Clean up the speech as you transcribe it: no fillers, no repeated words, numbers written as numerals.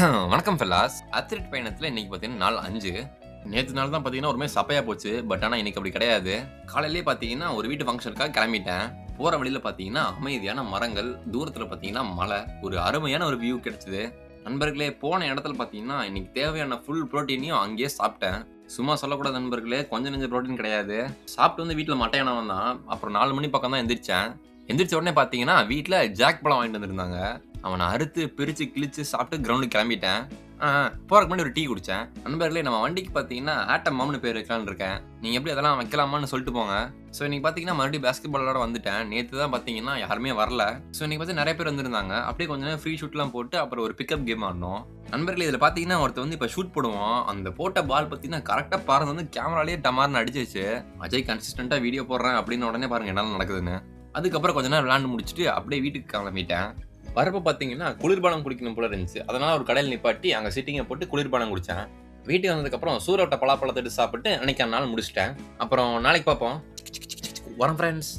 வணக்கம் fellas. Athlete பயணத்துல இன்னைக்கு பார்த்தீங்கன்னா நாள் 5. நேத்து நாள் தான் பார்த்தீங்கன்னா ஒரு மாரி சப்பையா போச்சு. பட் ஆனா இன்னைக்கு அப்படி கிடையாது. காலையிலேயே பார்த்தீங்கன்னா ஒரு வீட்டு ஃபங்ஷனுக்காக கிளம்பிட்டேன். போற வழியில பார்த்தீங்கன்னா அமைதியான மரங்கள், தூரத்துல பார்த்தீங்கன்னா மலை. ஒரு அருமையான ஒரு வியூ கிடைச்சது. நண்பர்களே, போன இடத்துல பார்த்தீங்கன்னா இன்னைக்கு தேவையான ஃபுல் புரோட்டீனையும் அங்கேயே சாப்பிட்டேன். சும்மா சொல்லக்கூடாது நண்பர்களே, கொஞ்சம் நெஞ்ச புரோட்டீன் கிடையாது. சாப்பிட்டு வந்து வீட்ல மட்டையானவன் தான். அப்புறம் 4 மணி பக்கம் தான் எந்திரிச்சேன். எந்திரிச்ச உடனே பார்த்தீங்கன்னா வீட்ல ஜாக் பழம் வாங்கிட்டு வந்திருந்தாங்க. அவன அறுத்து, பிரிச்சு, கிழிச்சு சாப்பிட்டு கிரவுண்டுக்கு கிளம்பிட்டேன். போறதுக்கு முன்னாடி ஒரு டீ குடிச்சேன். நண்பர்களே, நம்ம வண்டிக்கு பார்த்தீங்கன்னா ஆட்டம் மாம்னு பேர் வைக்கலான்னு இருக்கேன். நீங்க எப்படி அதெல்லாம் வைக்கலாமான்னு சொல்லிட்டு போங்க. ஸோ இன்னைக்கு பார்த்தீங்கன்னா மறுபடியும் பாஸ்கெட் பால் விளையாட வந்துட்டேன். நேத்து தான் பார்த்தீங்கன்னா யாருமே வரல. ஸோ இன்னைக்கு பார்த்தீங்கன்னா நிறைய பேர் வந்திருந்தாங்க. அப்படியே கொஞ்ச நேரம் ஃப்ரீ ஷூட்லாம் போட்டு அப்புறம் ஒரு பிக்கப் கேம் ஆடினோம். நண்பர்களே, இதில் பார்த்தீங்கன்னா ஒருத்தர் வந்து இப்போ ஷூட் போடுவோம். அந்த போட்ட பால் பார்த்தீங்கன்னா கரெக்டாக பாருங்க வந்து கேமராலேயே டமார்னு அடிச்சிச்சு. அஜய் கன்சிஸ்டண்டாக வீடியோ போடுறேன் அப்படின்னு உடனே பாருங்க என்ன நடக்குதுன்னு. அதுக்கப்புறம் கொஞ்ச நேரம் விளையாண்டு முடிச்சுட்டு அப்படியே வீட்டுக்கு கிளம்பிட்டேன். வரப்ப பார்த்தீங்கன்னா குளிர்பானம் குடிக்கணும் போல இருந்துச்சு. அதனால ஒரு கடையில் நிப்பாட்டி அங்கே சிட்டிங்கை போட்டு குளிர்பானம் குடித்தேன். வீட்டுக்கு வந்ததுக்கப்புறம் சூரவட்ட பலாப்பழத்தை எடுத்து சாப்பிட்டு அன்னைக்கு நாள் முடிச்சிட்டேன். அப்புறம் நாளைக்கு பார்ப்போம். வரேன் ஃப்ரெண்ட்ஸ்.